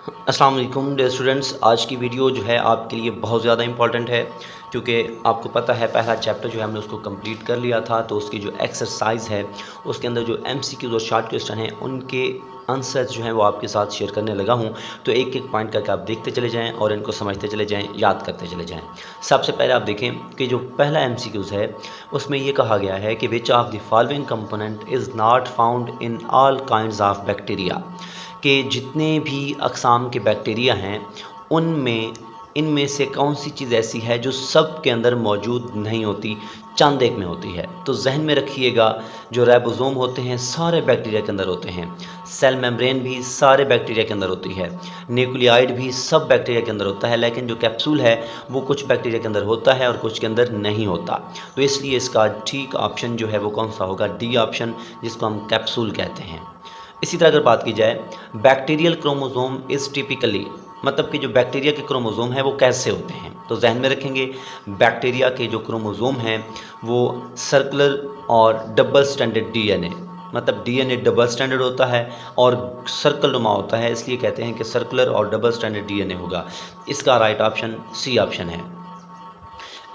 अस्सलाम वालेकुम dear students. आज की वीडियो जो है आपके लिए बहुत ज़्यादा इंपॉर्टेंट है, क्योंकि आपको पता है पहला चैप्टर जो है हमने उसको कंप्लीट कर लिया था। तो उसकी जो एक्सरसाइज है उसके अंदर जो एमसीक्यूज़ और शॉर्ट क्वेश्चन हैं उनके आंसर्स जो हैं वो आपके साथ शेयर करने लगा हूं। तो एक एक पॉइंट करके आप देखते चले जाएं और इनको समझते चले जाएं, याद करते चले जाएं। सबसे पहले आप देखें कि जो पहला एमसीक्यूज़ है उसमें ये कहा गया है कि विच of the following component is not found in all kinds of bacteria, कि जितने भी अक़साम के बैक्टीरिया हैं उनमें इनमें से कौन सी चीज़ ऐसी है जो सब के अंदर मौजूद नहीं होती, चंद एक में होती है। तो जहन में रखिएगा, जो राइबोसोम होते हैं सारे बैक्टीरिया के अंदर होते हैं, सेल मेम्ब्रेन भी सारे बैक्टीरिया के अंदर होती है, न्यूक्लियाइड भी सब बैक्टीरिया के अंदर होता है, लेकिन जो कैप्सूल है वो कुछ बैक्टीरिया के अंदर होता है और कुछ के अंदर नहीं होता। तो इसलिए इसका ठीक ऑप्शन जो है वो कौन सा होगा? डी ऑप्शन, जिसको हम कैप्सूल कहते हैं। इसी तरह अगर बात की जाए, बैक्टीरियल क्रोमोसोम इज़ टिपिकली, मतलब कि जो बैक्टीरिया के क्रोमोसोम हैं वो कैसे होते हैं, तो जहन में रखेंगे बैक्टीरिया के जो क्रोमोसोम हैं वो सर्कुलर और डबल स्टैंडर्ड डीएनए, मतलब डीएनए डबल स्टैंडर्ड होता है और सर्कल नुमा होता है, इसलिए कहते हैं कि सर्कुलर और डबल स्टैंडर्ड डीएनए होगा। इसका राइट ऑप्शन सी ऑप्शन है।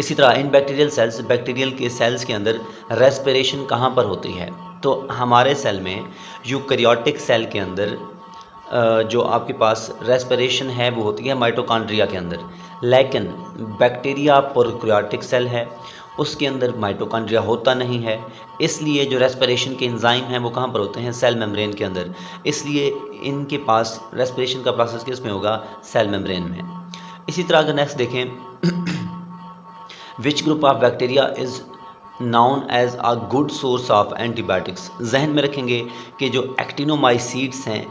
इसी तरह इन बैक्टीरियल सेल्स, बैक्टीरियल के सेल्स के अंदर रेस्पिरेशन कहाँ पर होती है? तो हमारे सेल में यूकैरियोटिक सेल के अंदर जो आपके पास रेस्पिरेशन है वो होती है माइटोकॉन्ड्रिया के अंदर, लेकिन बैक्टीरिया प्रोकैरियोटिक सेल है उसके अंदर माइटोकॉन्ड्रिया होता नहीं है, इसलिए जो रेस्पिरेशन के एंजाइम हैं वो कहाँ पर होते हैं? सेल मेम्ब्रेन के अंदर, इसलिए इनके पास रेस्पिरेशन का प्रोसेस किस में होगा? सेल मेम्ब्रेन में। इसी तरह अगर नेक्स्ट देखें which group of bacteria is known as a good source of antibiotics. जहन में रखेंगे कि जो एक्टिनोमाइसीड्स हैं,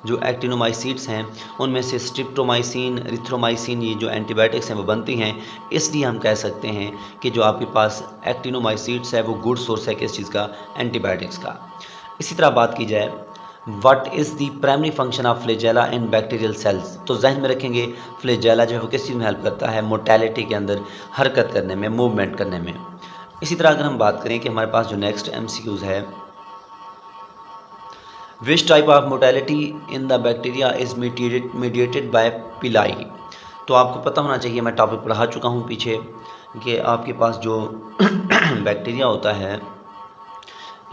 जो एक्टिनोमाइसीड्स हैं उनमें से स्ट्रिप्टोमाइसिन, रिथ्रोमाइसिन, ये जो एंटीबायोटिक्स हैं वो बनती हैं, इसलिए हम कह सकते हैं कि जो आपके पास एक्टिनोमाइसीड्स है वो गुड सोर्स है किस चीज़ का? एंटीबायोटिक्स का। इसी तरह बात की जाए what is the primary function of flagella in bacterial sales, तो जहन में रखेंगे फ्लैजेला जो है वो किस चीज़ में हेल्प करता है? मोटेलिटी के अंदर हरकत करने में, मूवमेंट करने में। इसी तरह अगर हम बात करें कि हमारे पास जो नेक्स्ट एमसीक्यूज़ है, which type of mortality in the bacteria is mediated by पिलाई। तो आपको पता होना चाहिए, मैं टॉपिक पढ़ा चुका हूँ पीछे, कि आपके पास जो बैक्टीरिया होता है,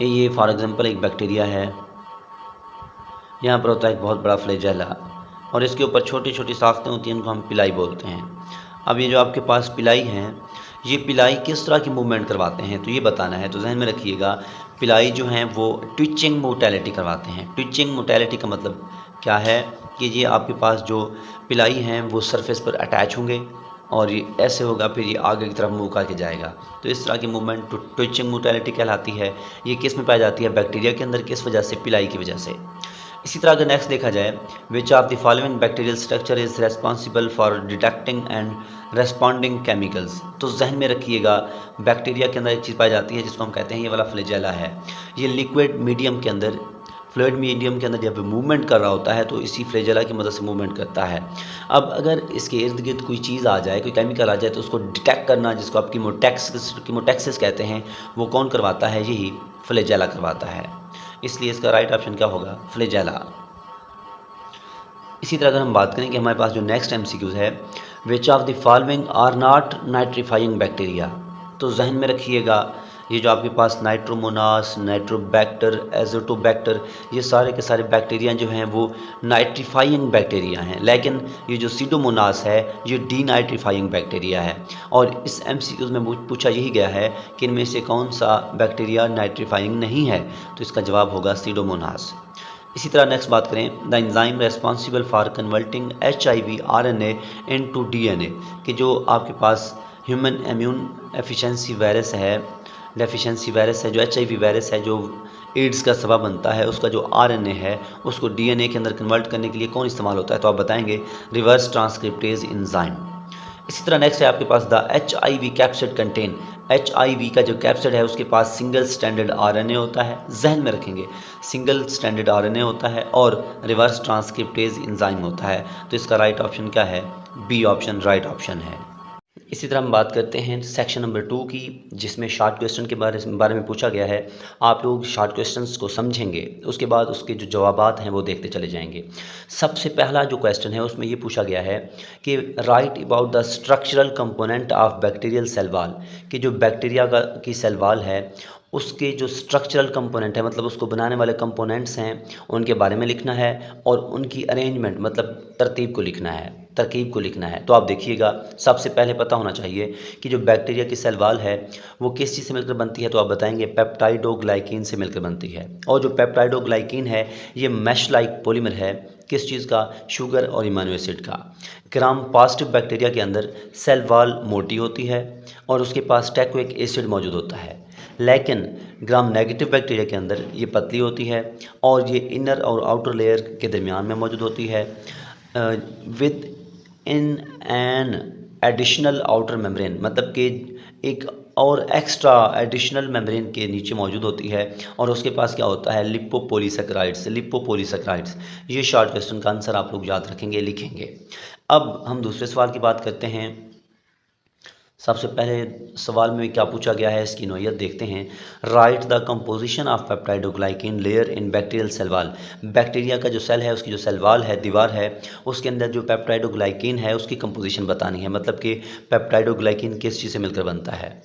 ये फॉर एग्ज़ाम्पल एक बैक्टीरिया है, यहाँ पर होता है एक बहुत बड़ा फ्लैजेला और इसके ऊपर छोटी छोटी साख्तें होती हैं, इनको हम पिलाई बोलते हैं। अब ये जो आपके पास पिलाई हैं, ये पिलाई किस तरह की मूवमेंट करवाते हैं तो ये बताना है। तो जहन में रखिएगा, पिलाई जो हैं वो ट्विचिंग मोटेलिटी करवाते हैं। ट्विचिंग मोटेलिटी का मतलब क्या है कि ये आपके पास जो पिलाई हैं वो सरफेस पर अटैच होंगे और ये ऐसे होगा, फिर ये आगे की तरफ मूव करके जाएगा। तो इस तरह की मूवमेंट ट्विचिंग मोटेलिटी कहलाती है। ये किस में पाई जाती है? बैक्टीरिया के अंदर। किस वजह से? पिलाई की वजह से। इसी तरह अगर नेक्स्ट देखा जाए, विच of the following bacterial structure is responsible for detecting and responding chemicals. तो जहन में रखिएगा, बैक्टीरिया के अंदर एक चीज़ पाई जाती है जिसको हम कहते हैं, ये वाला फ्लैजेला है, ये लिक्विड मीडियम के अंदर, फ्लूइड मीडियम के अंदर जब मूवमेंट कर रहा होता है तो इसी फ्लैजेला की मदद से मूवमेंट करता है। अब अगर इसके इर्द गिर्द कोई चीज़ आ जाए, कोई केमिकल आ जाए, तो उसको डिटेक्ट करना, जिसको आप कीमोटैक्सिस कहते हैं, वो कौन करवाता है? यही फ्लैजेला करवाता है। इसलिए इसका राइट ऑप्शन क्या होगा? फ्लैजेला। इसी तरह अगर हम बात करें कि हमारे पास जो नेक्स्ट एमसीक्यूज़ है, which of the following are not nitrifying bacteria. तो जहन में रखिएगा, ये जो आपके पास नाइट्रोमोनास, नाइट्रोबैक्टर, एजोटोबैक्टर, ये सारे के सारे बैक्टीरिया जो हैं वो नाइट्रीफाइंग बैक्टीरिया हैं, लेकिन ये जो सीडोमोनास है ये डीनाइट्रीफाइंग बैक्टीरिया है। और इस एमसीक्यूज़ में पूछा यही गया है कि इनमें से कौन सा बैक्टीरिया नाइट्रीफाइंग नहीं है, तो इसका जवाब होगा सीडोमोनास। इसी तरह नेक्स्ट बात करें, the enzyme responsible for converting HIV RNA into DNA, कि जो आपके पास ह्यूमन इम्यून एफिशिएंसी वायरस है, डेफिशिएंसी वायरस है, जो HIV वायरस है, जो एड्स का सबब बनता है, उसका जो RNA है उसको DNA के अंदर कन्वर्ट करने के लिए कौन इस्तेमाल होता है? तो आप बताएंगे रिवर्स ट्रांसक्रिप्टेज एंजाइम। इसी तरह नेक्स्ट है आपके पास the HIV capsid contain. HIV का जो कैप्सिड है उसके पास सिंगल स्टैंडर्ड RNA होता है। जहन में रखेंगे, सिंगल स्टैंडर्ड RNA होता है और रिवर्स ट्रांसक्रिप्टेज एंजाइम होता है। तो इसका राइट ऑप्शन क्या है? बी ऑप्शन राइट ऑप्शन है। इसी तरह हम बात करते हैं सेक्शन नंबर 2 की, जिसमें शॉर्ट क्वेश्चन के बारे में पूछा गया है। आप लोग शॉर्ट क्वेश्चंस को समझेंगे, उसके बाद उसके जो जवाबात हैं वो देखते चले जाएंगे। सबसे पहला जो क्वेश्चन है उसमें ये पूछा गया है कि write about the structural component of bacterial cell wall, कि जो बैक्टीरिया की सेल वॉल है उसके जो स्ट्रक्चरल कंपोनेंट है, मतलब उसको बनाने वाले कंपोनेंट्स हैं, उनके बारे में लिखना है और उनकी अरेंजमेंट मतलब तरतीब को लिखना है, तरकीब को लिखना है। तो आप देखिएगा, सबसे पहले पता होना चाहिए कि जो बैक्टीरिया की सेल वॉल है वो किस चीज़ से मिलकर बनती है। तो आप बताएंगे पेप्टाइडोग्लाइकिन से मिलकर बनती है। और जो पेप्टाइडोग्लाइकिन है ये मैश लाइक पॉलीमर है, किस चीज़ का, शुगर और इमाइनो एसिड का। ग्राम पॉजिटिव बैक्टीरिया के अंदर सेल वॉल मोटी होती है और उसके पास टेकोइक एसिड मौजूद होता है, लेकिन ग्राम नेगेटिव बैक्टीरिया के अंदर ये पतली होती है और ये इनर और आउटर लेयर के दरमियान में मौजूद होती है with in an additional outer membrane, मतलब कि एक और एक्स्ट्रा एडिशनल मेम्ब्रेन के नीचे मौजूद होती है। और उसके पास क्या होता है, लिपोपोलीसेकेराइड्स। लिपोपोलीसेकेराइड्स, ये शॉर्ट क्वेश्चन का आंसर आप लोग याद रखेंगे, लिखेंगे। अब हम दूसरे सवाल की बात करते हैं। सबसे पहले सवाल में क्या पूछा गया है इसकी नोयत देखते हैं। Write the composition of peptidoglycan layer in bacterial cell wall. Bacteria का जो सेल है उसकी जो सेल वॉल है, दीवार है, उसके अंदर जो पेप्टाइडोग्लाइकिन है उसकी कंपोजिशन बतानी है, मतलब कि पेप्टाइडोग्लाइकिन किस चीज़ से मिलकर बनता है।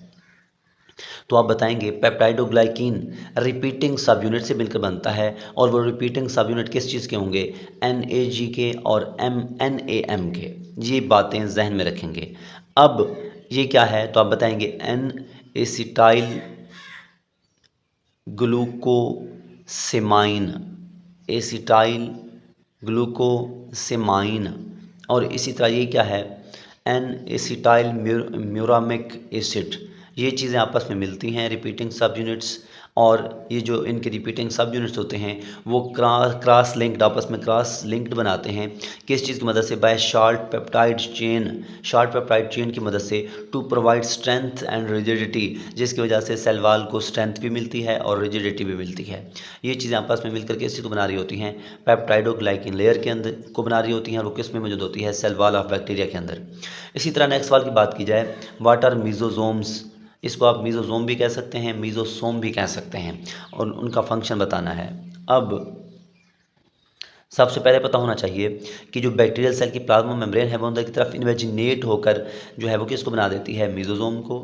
तो आप बताएंगे पेप्टाइडोग्लाइकिन रिपीटिंग सब यूनिट से मिलकर बनता है और वो रिपीटिंग सब यूनिट किस चीज़ के होंगे, NAG के और NAM के। ये बातें जहन में रखेंगे। अब ये क्या है, तो आप बताएंगे N एसिटाइल ग्लूकोसेमाइन, एसिटाइल ग्लूकोसेमाइन। और इसी तरह ये क्या है, N एसिटाइल म्यूरामिक एसिड। ये चीज़ें आपस में मिलती हैं, रिपीटिंग सब यूनिट्स। और ये जो इनके रिपीटिंग सब यूनिट्स होते हैं वो क्रॉस लिंक्ड, आपस में क्रॉस लिंक्ड बनाते हैं, किस चीज़ की मदद से, by short peptide chain, short peptide chain की मदद से, to provide strength and rigidity, जिसकी वजह से सेल वॉल को स्ट्रेंथ भी मिलती है और रिजिडिटी भी मिलती है। ये चीज़ें आपस में मिलकर किस चीज़ को बना रही होती हैं, पेप्टाइडोग्लाइकिन लेयर के अंदर को बना रही होती हैं, और वो किस में मौजूद होती है, सेल वॉल ऑफ बैक्टीरिया के अंदर। इसी तरह नेक्स्ट सवाल की बात की जाए, व्हाट आर मीजोजोम्स। इसको आप मीजोजोम भी कह सकते हैं, मीजोसोम भी कह सकते हैं, और उनका फंक्शन बताना है। अब सबसे पहले पता होना चाहिए कि जो बैक्टीरियल सेल की प्लाज्मा मेम्ब्रेन है वो अंदर की तरफ इन्वेजिनेट होकर जो है वो किसको बना देती है, मीजोजोम को।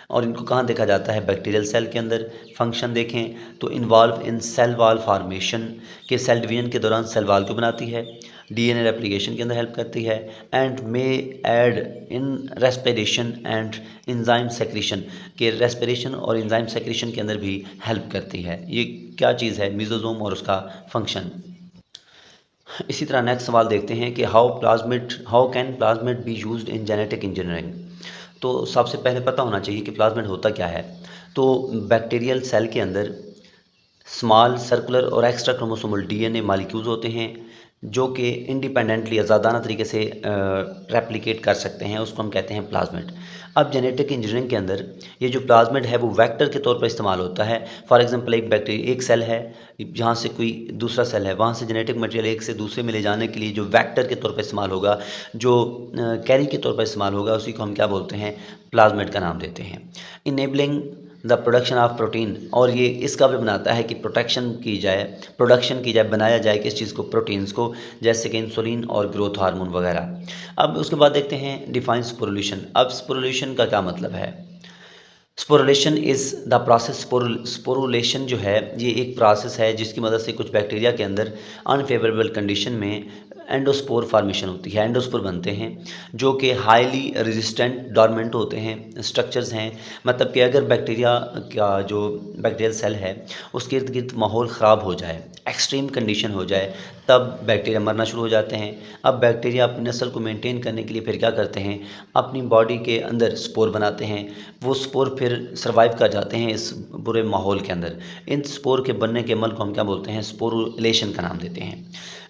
और इनको कहाँ देखा जाता है, बैक्टीरियल सेल के अंदर। फंक्शन देखें तो involve in cell wall formation, के सेल डिवीजन के दौरान सेल वॉल को बनाती है, DNA रेप्लिकेशन के अंदर हेल्प करती है, and may aid in respiration and enzyme secretion, के रेस्पिरेशन और इंजाइम सेक्रेशन के अंदर भी हेल्प करती है। ये क्या चीज़ है, मीजोजोम और उसका फंक्शन। इसी तरह नेक्स्ट सवाल देखते हैं कि how can plasmid be used in genetic engineering. तो सबसे पहले पता होना चाहिए कि प्लाज्मिड होता क्या है। तो बैक्टीरियल सेल के अंदर स्मॉल सर्कुलर और एक्स्ट्रा क्रोमोसोमल DNA मॉलिक्यूल्स होते हैं जो कि इंडिपेंडेंटली आज़ादाना तरीके से रेप्लिकेट कर सकते हैं, उसको हम कहते हैं प्लाज्मिड। अब जेनेटिक इंजीनियरिंग के अंदर ये जो प्लाज्मिड है वो वेक्टर के तौर पर इस्तेमाल होता है। फॉर एग्जांपल एक सेल है, जहाँ से कोई दूसरा सेल है, वहाँ से जेनेटिक मटेरियल एक से दूसरे में ले जाने के लिए जो वेक्टर के तौर पर इस्तेमाल होगा, जो कैरी के तौर पर इस्तेमाल होगा, उसी को हम क्या बोलते हैं, प्लाज्मिड का नाम देते हैं। Enabling the production of protein, और ये इसका भी बनाता है कि प्रोडक्शन की जाए, बनाया जाए किस चीज़ को, प्रोटीन्स को, जैसे कि इंसुलिन और ग्रोथ हार्मोन वगैरह। अब उसके बाद देखते हैं डिफाइन स्पोरुलेशन। अब स्पोरुलेशन का क्या मतलब है। Sporulation is the process, sporulation जो है ये एक प्रोसेस है जिसकी मदद से कुछ बैक्टीरिया के अंदर अनफेवरेबल कंडीशन में एंडोस्पोर फार्मेशन होती है, एंडोस्पोर बनते हैं जो कि हाईली रेजिस्टेंट डॉर्मेंट होते हैं, स्ट्रक्चर्स हैं। मतलब कि अगर बैक्टीरिया का जो बैक्टीरियल सेल है उसके इर्द गिर्द माहौल ख़राब हो जाए, एक्सट्रीम कंडीशन हो जाए, तब बैक्टीरिया मरना शुरू हो जाते हैं। अब बैक्टीरिया अपनी नस्ल को मेंटेन करने के लिए फिर क्या करते हैं, अपनी बॉडी के अंदर स्पोर बनाते हैं। वो स्पोर फिर सर्वाइव कर जाते हैं इस बुरे माहौल के अंदर। इन स्पोर के बनने के अमल को हम क्या बोलते हैं, स्पोरुलेशन का नाम देते हैं।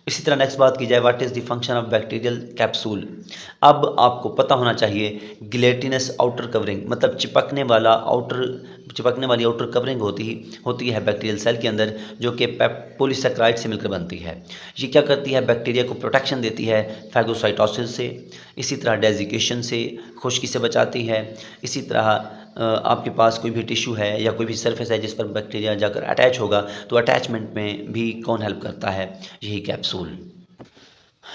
इसी तरह नेक्स्ट बात की जाए, what is the function of bacterial capsule. अब आपको पता होना चाहिए गिलेटिनस आउटर कवरिंग, मतलब चिपकने वाली आउटर कवरिंग होती है बैक्टीरियल सेल के अंदर, जो कि पॉलीसेक्राइड से मिलकर बनती है। ये क्या करती है, बैक्टीरिया को प्रोटेक्शन देती है फैगोसाइटोसिस से, इसी तरह डेजिकेशन से, खुश्की से बचाती है। इसी तरह आपके पास कोई भी टिश्यू है या कोई भी सरफेस है जिस पर बैक्टीरिया जाकर अटैच होगा, तो अटैचमेंट में भी कौन हेल्प करता है, यही कैप्सूल।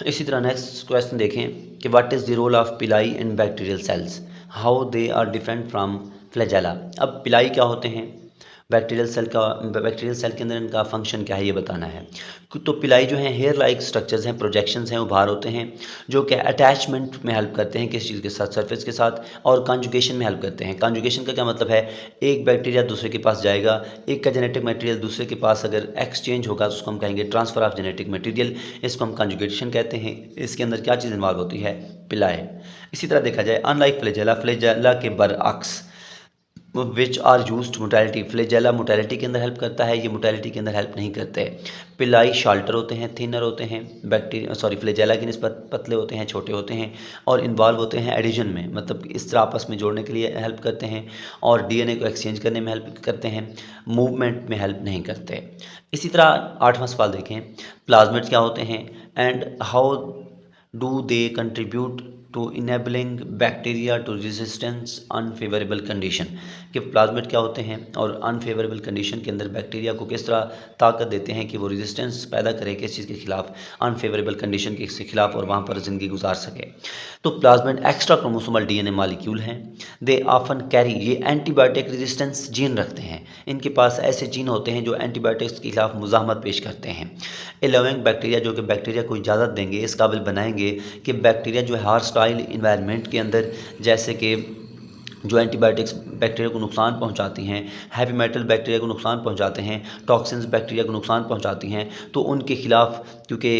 इसी तरह नेक्स्ट क्वेश्चन देखें कि what is the role of pili in bacterial cells, how they are different from flagella. अब पिलाई क्या होते हैं, बैक्टीरियल सेल के अंदर इनका फंक्शन क्या है ये बताना है। तो पिलाई जो है हेयर लाइक स्ट्रक्चर्स हैं, प्रोजेक्शंस हैं, उभार होते हैं, जो कि अटैचमेंट में हेल्प करते हैं किस चीज़ के साथ, सरफेस के साथ, और कॉन्जुगेशन में हेल्प करते हैं। कॉन्जुगेशन का क्या मतलब है, एक बैक्टीरिया दूसरे के पास जाएगा, एक का जेनेटिक मटेरियल दूसरे के पास अगर एक्सचेंज होगा तो उसको हम कहेंगे ट्रांसफ़र ऑफ जेनेटिक मटेरियल, इसको हम कॉन्जुगेशन कहते हैं। इसके अंदर क्या चीज़ इन्वॉल्व होती है, पिलाई। इसी तरह देखा जाए अनलाइक फ्लैजेला के बरअक्स which are used motility, flagella motility के अंदर हेल्प करता है, ये मोटेलिटी के अंदर हेल्प नहीं करते। पिलाई शाल्टर होते हैं, थिनर होते हैं, फ्लैजेला की निस्बत पतले होते हैं, छोटे होते हैं, और इन्वॉल्व होते हैं एडिशन में, मतलब इस तरह आपस में जोड़ने के लिए हेल्प करते हैं, और डीएनए को एक्सचेंज करने में हेल्प करते हैं, मूवमेंट में हेल्प नहीं करते। इसी तरह 8वां सवाल देखें, प्लाज्मिड क्या होते हैं and how do they contribute to enabling bacteria to resistance unfavourable condition, कि प्लाज्मिड क्या होते हैं और अनफेवरेबल कंडीशन के अंदर बैक्टीरिया को किस तरह ताकत देते हैं कि वो रेजिस्टेंस पैदा करे किस चीज़ के खिलाफ, अनफेवरेबल कंडीशन के खिलाफ, और वहाँ पर ज़िंदगी गुजार सके। तो plasmid extra chromosomal DNA molecule हैं। दे ऑफन कैरी, ये एंटीबायोटिक रेजिस्टेंस जीन रखते हैं, इनके पास ऐसे जीन होते हैं जो एंटीबायोटिक्स के खिलाफ मुजाहमत पेश करते हैं। एलोइंग बैक्टीरिया, जो कि बैक्टीरिया को इजाज़त देंगे, इस काबिल बनाएंगे कि बैक्टीरिया जो है हॉस्टाइल इन्वायरमेंट के अंदर, जैसे कि जो एंटीबायोटिक्स बैक्टीरिया को नुकसान पहुंचाती हैं, हैवी मेटल बैक्टीरिया को नुकसान पहुंचाते हैं, टॉक्सिन्स बैक्टीरिया को नुकसान पहुंचाती हैं, तो उनके खिलाफ, क्योंकि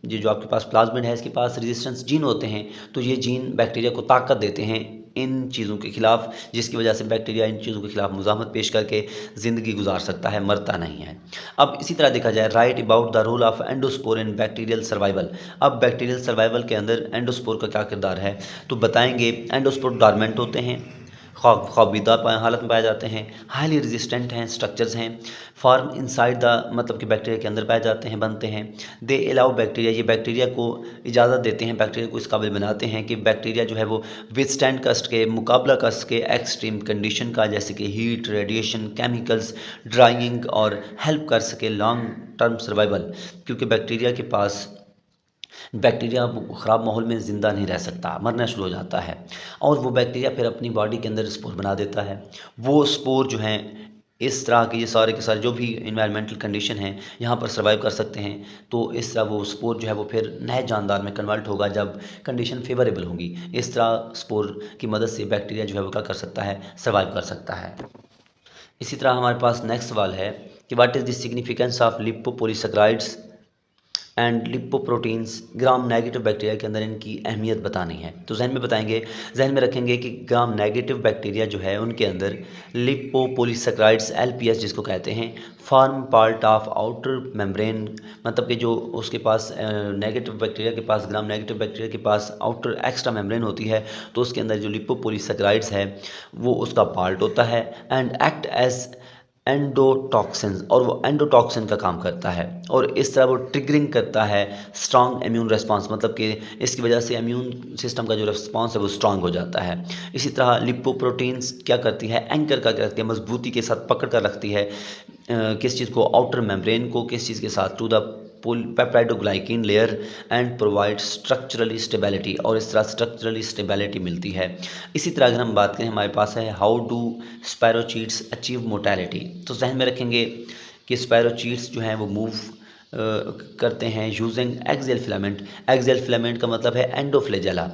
ये जो आपके पास प्लाज्मिड है इसके पास रेजिस्टेंस जीन होते हैं, तो ये जीन बैक्टीरिया को ताकत देते हैं इन चीज़ों के खिलाफ, जिसकी वजह से बैक्टीरिया इन चीज़ों के खिलाफ मुजाहमत पेश करके ज़िंदगी गुजार सकता है, मरता नहीं है। अब इसी तरह देखा जाए, write about the role of endospore in bacterial survival. अब बैक्टीरियल सर्वाइवल के अंदर एंडोस्पोर का क्या किरदार है, तो बताएंगे एंडोस्पोर डॉर्मेंट होते हैं, ख्वाबीदा हालत में पाए जाते हैं, हाईली रेजिस्टेंट हैं, स्ट्रक्चर्स हैं, फॉर्म इनसाइड द, मतलब कि बैक्टीरिया के अंदर पाए जाते हैं, बनते हैं। दे अलाउ बैक्टीरिया, ये बैक्टीरिया को इजाज़त देते हैं, बैक्टीरिया को इस काबिल बनाते हैं कि बैक्टीरिया जो है वो विथस्टैंड कस्ट के, मुकाबला कस्ट के एक्सट्रीम कंडीशन का, जैसे कि हीट, रेडिएशन, केमिकल्स, ड्राइंग, और हेल्प कर सके लॉन्ग टर्म सर्वाइवल, क्योंकि बैक्टीरिया ख़राब माहौल में ज़िंदा नहीं रह सकता, मरना शुरू हो जाता है, और वो बैक्टीरिया फिर अपनी बॉडी के अंदर स्पोर बना देता है। वो स्पोर जो हैं इस तरह के, ये सारे के सारे जो भी इन्वायरमेंटल कंडीशन हैं यहाँ पर सर्वाइव कर सकते हैं, तो इस तरह वो स्पोर जो है वो फिर नए जानदार में कन्वर्ट होगा जब कंडीशन फेवरेबल होंगी। इस तरह स्पोर की मदद से बैक्टीरिया जो है वो क्या कर सकता है, सर्वाइव कर सकता है। इसी तरह हमारे पास नेक्स्ट सवाल है कि what is the significance of lipopolysaccharides and lipoproteins gram negative bacteria के अंदर इनकी अहमियत बतानी है। तो जहन में रखेंगे कि ग्राम नेगेटिव बैक्टीरिया जो है उनके अंदर लिपोपोलीसेक्राइड्स LPS जिसको कहते हैं, form part of outer membrane, मतलब कि जो उसके पास नेगेटिव बैक्टीरिया के पास, ग्राम नेगेटिव बैक्टीरिया के पास आउटर एक्स्ट्रा मेम्ब्रेन होती है, तो उसके अंदर जो लिपोपोलीसेक्राइड्स है वो उसका पार्ट होता है, एंड एक्ट एज एंडोटॉक्सिन, और वो एंडोटॉक्सिन का काम करता है, और इस तरह वो ट्रिगरिंग करता है स्ट्रॉन्ग इम्यून रिस्पांस, मतलब कि इसकी वजह से इम्यून सिस्टम का जो रिस्पांस है वो स्ट्रॉन्ग हो जाता है। इसी तरह लिपोप्रोटीन्स क्या करती है, एंकर का क्या करती है, मजबूती के साथ पकड़ कर रखती है किस चीज़ को, आउटर मेम्ब्रेन को, किस चीज़ के साथ, to the peptidoglycan layer, and provide structurally stability, और इस तरह स्ट्रक्चरली स्टेबिलिटी मिलती है। इसी तरह अगर हम बात करें, हमारे पास है हाउ डू स्पैरोचीट्स अचीव मोटेलिटी, तो जहन में रखेंगे कि स्पैरोचीट्स जो हैं वो मूव करते हैं using axial filament. Axial filament का मतलब है एंडोफ्लैजेला,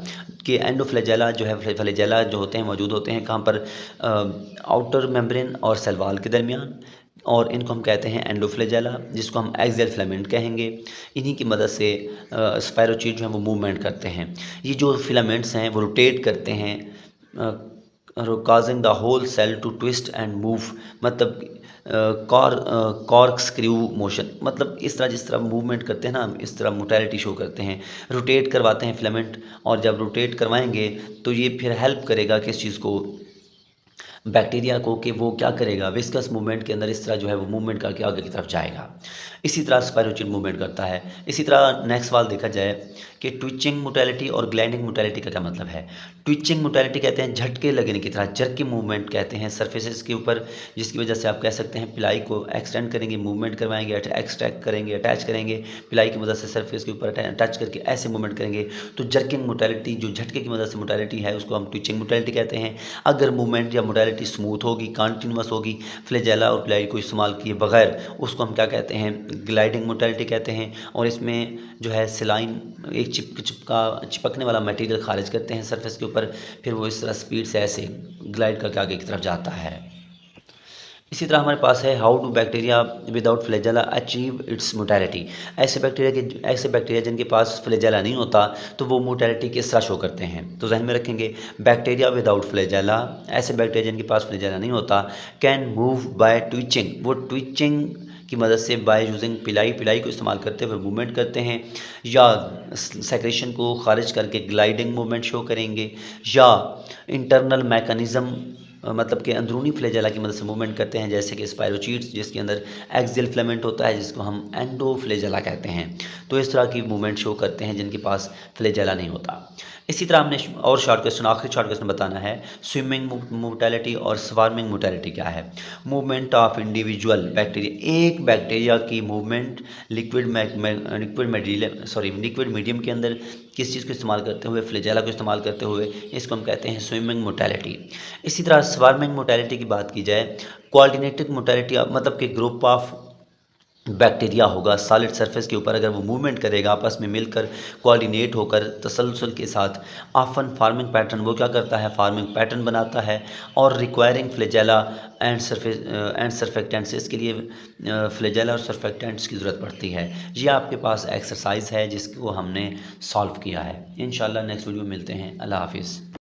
कि एंडोफ्लैजेला जो है, फ्लैजेला जो होते हैं मौजूद होते हैं कहाँ पर, आउटर मेम्ब्रेन और सेल वॉल के दरमियान, और इनको हम कहते हैं एंडोफ्लैजेला, जिसको हम एक्सियल फिलामेंट कहेंगे। इन्हीं की मदद से स्पैरोचीट जो है वो मूवमेंट करते हैं। ये जो फिलामेंट्स हैं वो रोटेट करते हैं, causing the whole cell to twist and move, मतलब कॉर्क स्क्रू मोशन, मतलब इस तरह जिस तरह मूवमेंट करते हैं ना हम, इस तरह मोटेलिटी शो करते हैं, रोटेट करवाते हैं फिलामेंट। और जब रोटेट करवाएंगे तो ये फिर हेल्प करेगा किस चीज़ को, बैक्टीरिया को, कि वो क्या करेगा, विस्कस मूवमेंट के अंदर इस तरह जो है वो मूवमेंट करके आगे की तरफ जाएगा। इसी तरह स्पायरोचिड मूवमेंट करता है। इसी तरह नेक्स्ट सवाल देखा जाए कि ट्विचिंग मोटेलिटी और ग्लाइडिंग मोटेलिटी का क्या मतलब है। ट्विचिंग मोटेलिटी कहते हैं झटके लगने की तरह, जर्की मूवमेंट कहते हैं सरफेसेस के ऊपर, जिसकी वजह से आप कह सकते हैं पिलाई को एक्सटेंड करेंगे, मूवमेंट करवाएंगे, एक्सट्रैक्ट करेंगे, अटैच करेंगे, पिलाई की मदद से सरफेस के ऊपर टच करके ऐसे मूवमेंट करेंगे। तो जर्किंग मोटेलिटी जो झटके की मदद से मोटेलिटी है उसको हम ट्विचिंग मोटेलिटी कहते हैं। अगर मूवमेंट या मोटेलिटी स्मूथ होगी, कंटिन्यूअस होगी, फ्लैजेला और पिलाई को इस्तेमाल किए बगैर, उसको हम क्या कहते हैं, ग्लाइडिंग मोटेलिटी कहते हैं। और इसमें जो है सिलाइन एक चिपकने वाला मटेरियल खारिज करते हैं सरफेस के ऊपर, फिर वो इस तरह स्पीड से ऐसे ग्लाइड करके आगे की तरफ जाता है। इसी तरह हमारे पास है how do bacteria without flagella achieve it's mortality. ऐसे बैक्टीरिया जिनके पास फ्लैजेला नहीं होता तो वो मोटेलिटी किस तरह शो करते हैं। तो जहन में रखेंगे, बैक्टीरिया विदाउट फ्लैजेला, ऐसे बैक्टीरिया जिनके पास फ्लैजेला नहीं होता, कैन मूव बाय ट्विचिंग, वो ट्विचिंग की मदद से बाय यूजिंग पिलाई को इस्तेमाल करते हुए मूवमेंट करते हैं, या सेक्रेशन को खारिज करके ग्लाइडिंग मूवमेंट शो करेंगे, या इंटरनल मैकेनिज़्म मतलब कि अंदरूनी फ्लैजेला की मदद से मूवमेंट करते हैं, जैसे कि स्पायरोचीट्स जिसके अंदर एक्सियल फिलामेंट होता है जिसको हम एंडोफ्लैजेला कहते हैं। तो इस तरह की मूवमेंट शो करते हैं जिनके पास फ्लैजेला नहीं होता। इसी तरह हमने और शॉर्ट क्वेश्चन, आखिरी शॉर्ट क्वेश्चन बताना है, स्विमिंग मोटेलिटी और स्वार्मिंग मोटेलिटी क्या है। मूवमेंट ऑफ इंडिविजुअल बैक्टीरिया, एक बैक्टीरिया की मूवमेंट लिक्विड मीडियम के अंदर किस चीज़ को इस्तेमाल करते हुए, फ्लैजेला को इस्तेमाल करते हुए, इसको हम कहते हैं स्विमिंग मोटेलिटी। इसी तरह स्वार्मिंग मोटेलिटी की बात की जाए, कोऑर्डिनेटेड मोटेलिटी मतलब कि ग्रुप ऑफ बैक्टीरिया होगा सॉलिड सरफेस के ऊपर, अगर वो मूवमेंट करेगा आपस में मिलकर, कोऑर्डिनेट होकर तसलसल के साथ, ऑफन फार्मिंग पैटर्न, वो क्या करता है, फार्मिंग पैटर्न बनाता है, और रिक्वायरिंग फ्लैजेला एंड सर्फेक्टेंट्स, इसके लिए फ्लैजेला और सर्फेक्टेंट्स की ज़रूरत पड़ती है। ये आपके पास एक्सरसाइज है जिसको हमने सॉल्व किया है। इंशाल्लाह नेक्स्ट वीडियो में मिलते हैं। अल्लाह हाफिज़।